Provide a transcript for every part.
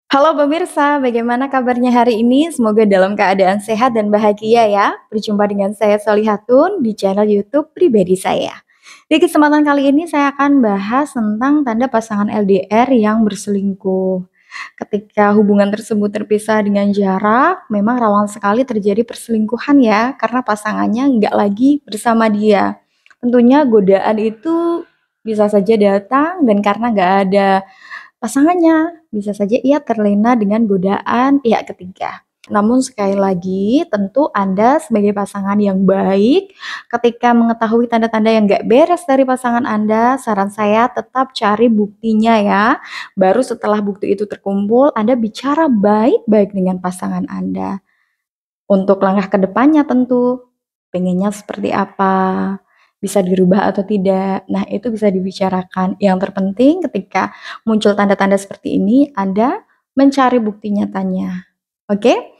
Halo pemirsa, bagaimana kabarnya hari ini? Semoga dalam keadaan sehat dan bahagia ya. Berjumpa dengan saya Solihatun di channel YouTube pribadi saya. Di kesempatan kali ini saya akan bahas tentang tanda pasangan LDR yang berselingkuh. Ketika hubungan tersebut terpisah dengan jarak, memang rawan sekali terjadi perselingkuhan ya, karena pasangannya nggak lagi bersama dia. Tentunya godaan itu bisa saja datang dan karena nggak ada pasangannya, bisa saja ia terlena dengan godaan pihak ketiga. Namun sekali lagi, tentu Anda sebagai pasangan yang baik, ketika mengetahui tanda-tanda yang nggak beres dari pasangan Anda, saran saya tetap cari buktinya ya. Baru setelah bukti itu terkumpul, Anda bicara baik-baik dengan pasangan Anda. Untuk langkah ke depannya tentu, pengennya seperti apa, bisa dirubah atau tidak. Nah, itu bisa dibicarakan. Yang terpenting ketika muncul tanda-tanda seperti ini, Anda mencari bukti nyatanya. Oke?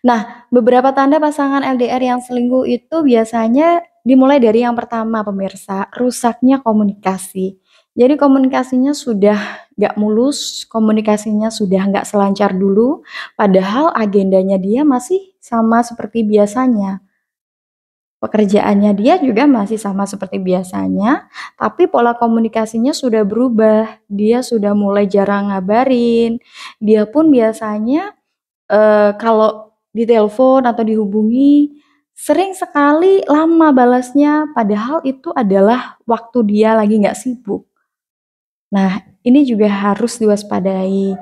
Nah, beberapa tanda pasangan LDR yang selingkuh itu biasanya dimulai dari yang pertama, pemirsa, rusaknya komunikasi. Jadi komunikasinya sudah nggak mulus, komunikasinya sudah nggak selancar dulu, padahal agendanya dia masih sama seperti biasanya. Pekerjaannya dia juga masih sama seperti biasanya, tapi pola komunikasinya sudah berubah. Dia sudah mulai jarang ngabarin, dia pun biasanya, kalau ditelepon atau dihubungi, sering sekali lama balasnya, padahal itu adalah waktu dia lagi nggak sibuk. Nah, ini juga harus diwaspadai.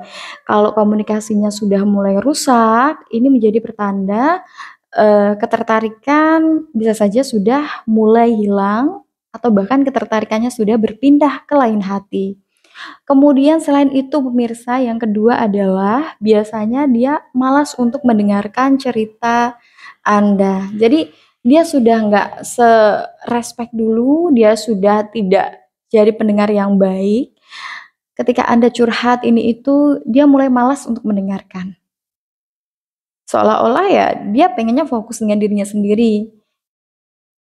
Kalau komunikasinya sudah mulai rusak, ini menjadi pertanda ketertarikan bisa saja sudah mulai hilang atau bahkan ketertarikannya sudah berpindah ke lain hati. Kemudian selain itu pemirsa, yang kedua adalah biasanya dia malas untuk mendengarkan cerita Anda. Jadi dia sudah nggak se-respect dulu, dia sudah tidak jadi pendengar yang baik. Ketika Anda curhat ini itu, dia mulai malas untuk mendengarkan. Seolah-olah ya dia pengennya fokus dengan dirinya sendiri.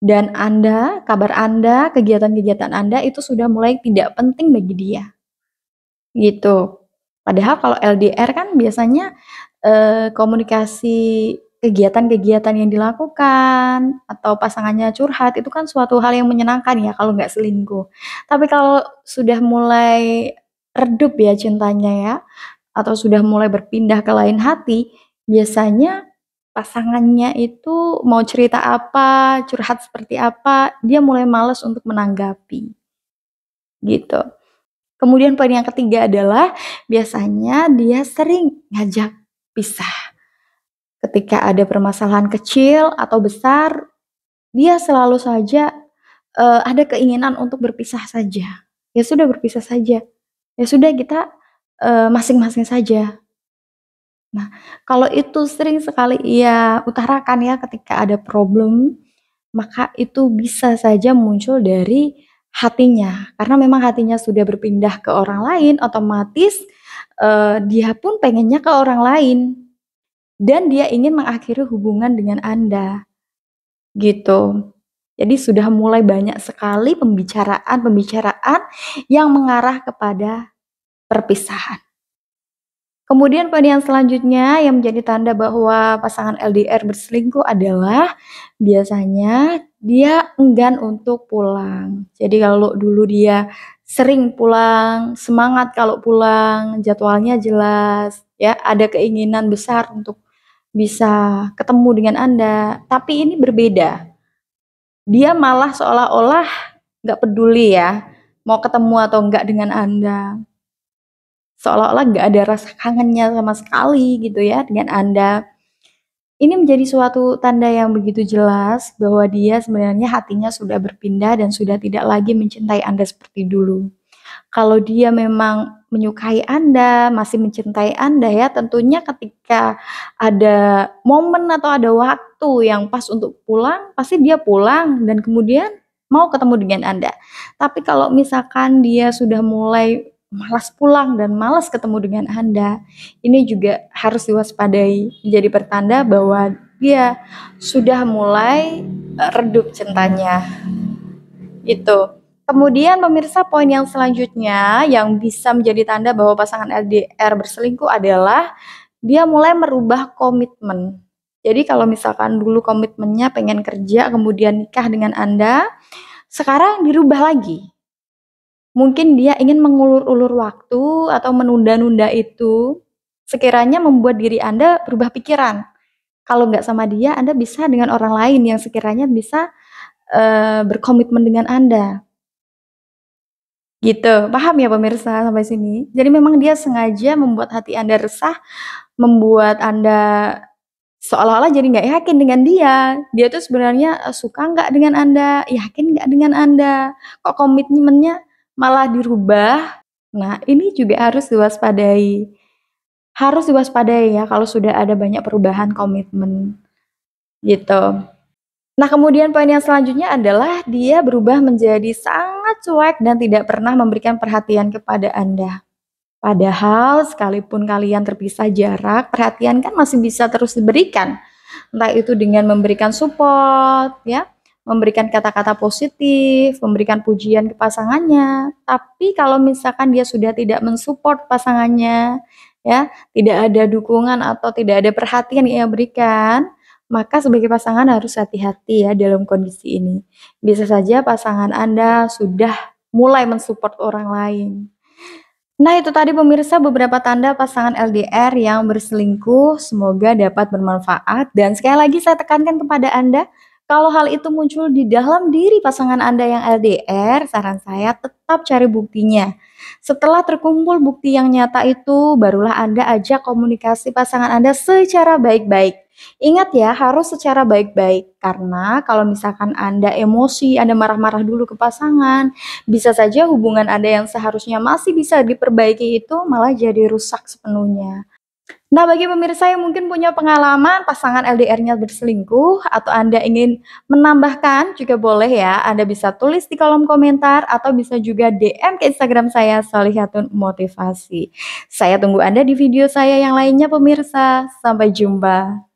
Dan Anda, kabar Anda, kegiatan-kegiatan Anda itu sudah mulai tidak penting bagi dia, gitu. Padahal kalau LDR kan biasanya, komunikasi kegiatan-kegiatan yang dilakukan atau pasangannya curhat itu kan suatu hal yang menyenangkan ya kalau nggak selingkuh. Tapi kalau sudah mulai redup ya cintanya ya, atau sudah mulai berpindah ke lain hati, biasanya pasangannya itu mau cerita apa, curhat seperti apa, dia mulai males untuk menanggapi, gitu. Kemudian poin yang ketiga adalah biasanya dia sering ngajak pisah. Ketika ada permasalahan kecil atau besar, dia selalu saja, ada keinginan untuk berpisah saja. Ya sudah berpisah saja, ya sudah kita, masing-masing saja. Nah, kalau itu sering sekali ia utarakan ya ketika ada problem, maka itu bisa saja muncul dari hatinya. Karena memang hatinya sudah berpindah ke orang lain, otomatis, dia pun pengennya ke orang lain dan dia ingin mengakhiri hubungan dengan Anda, gitu. Jadi sudah mulai banyak sekali pembicaraan-pembicaraan yang mengarah kepada perpisahan. Kemudian poin yang selanjutnya yang menjadi tanda bahwa pasangan LDR berselingkuh adalah biasanya dia enggan untuk pulang. Jadi kalau dulu dia sering pulang, semangat kalau pulang, jadwalnya jelas, ya, ada keinginan besar untuk bisa ketemu dengan Anda, tapi ini berbeda. Dia malah seolah-olah nggak peduli ya, mau ketemu atau enggak dengan Anda. Seolah-olah nggak ada rasa kangennya sama sekali gitu ya dengan Anda. Ini menjadi suatu tanda yang begitu jelas bahwa dia sebenarnya hatinya sudah berpindah dan sudah tidak lagi mencintai Anda seperti dulu. Kalau dia memang menyukai Anda, masih mencintai Anda ya, tentunya ketika ada momen atau ada waktu yang pas untuk pulang, pasti dia pulang dan kemudian mau ketemu dengan Anda. Tapi kalau misalkan dia sudah mulai malas pulang dan malas ketemu dengan Anda, ini juga harus diwaspadai, menjadi pertanda bahwa dia sudah mulai redup cintanya. Itu. Kemudian pemirsa, poin yang selanjutnya yang bisa menjadi tanda bahwa pasangan LDR berselingkuh adalah dia mulai merubah komitmen. Jadi kalau misalkan dulu komitmennya pengen kerja kemudian nikah dengan Anda, sekarang dirubah lagi. Mungkin dia ingin mengulur-ulur waktu atau menunda-nunda itu, sekiranya membuat diri Anda berubah pikiran. Kalau nggak sama dia, Anda bisa dengan orang lain yang sekiranya bisa berkomitmen dengan Anda. Gitu, paham ya pemirsa sampai sini? Jadi memang dia sengaja membuat hati Anda resah, membuat Anda seolah-olah jadi nggak yakin dengan dia. Dia tuh sebenarnya, suka nggak dengan Anda, yakin nggak dengan Anda, kok komitmennya malah dirubah. Nah, ini juga harus diwaspadai ya kalau sudah ada banyak perubahan komitmen, gitu. Nah, kemudian poin yang selanjutnya adalah dia berubah menjadi sangat cuek dan tidak pernah memberikan perhatian kepada Anda. Padahal sekalipun kalian terpisah jarak, perhatian kan masih bisa terus diberikan. Entah itu dengan memberikan support, ya, memberikan kata-kata positif, memberikan pujian ke pasangannya. Tapi kalau misalkan dia sudah tidak mensupport pasangannya, ya, tidak ada dukungan atau tidak ada perhatian yang ia berikan, maka sebagai pasangan harus hati-hati ya dalam kondisi ini. Bisa saja pasangan Anda sudah mulai mensupport orang lain. Nah, itu tadi pemirsa beberapa tanda pasangan LDR yang berselingkuh. Semoga dapat bermanfaat dan sekali lagi saya tekankan kepada Anda, kalau hal itu muncul di dalam diri pasangan Anda yang LDR, saran saya tetap cari buktinya. Setelah terkumpul bukti yang nyata itu, barulah Anda ajak komunikasi pasangan Anda secara baik-baik. Ingat ya, harus secara baik-baik karena kalau misalkan Anda emosi, Anda marah-marah dulu ke pasangan, bisa saja hubungan Anda yang seharusnya masih bisa diperbaiki itu malah jadi rusak sepenuhnya. Nah, bagi pemirsa yang mungkin punya pengalaman pasangan LDR-nya berselingkuh atau Anda ingin menambahkan juga boleh ya, Anda bisa tulis di kolom komentar atau bisa juga DM ke Instagram saya Shalihatun Motivasi. Saya tunggu Anda di video saya yang lainnya pemirsa. Sampai jumpa.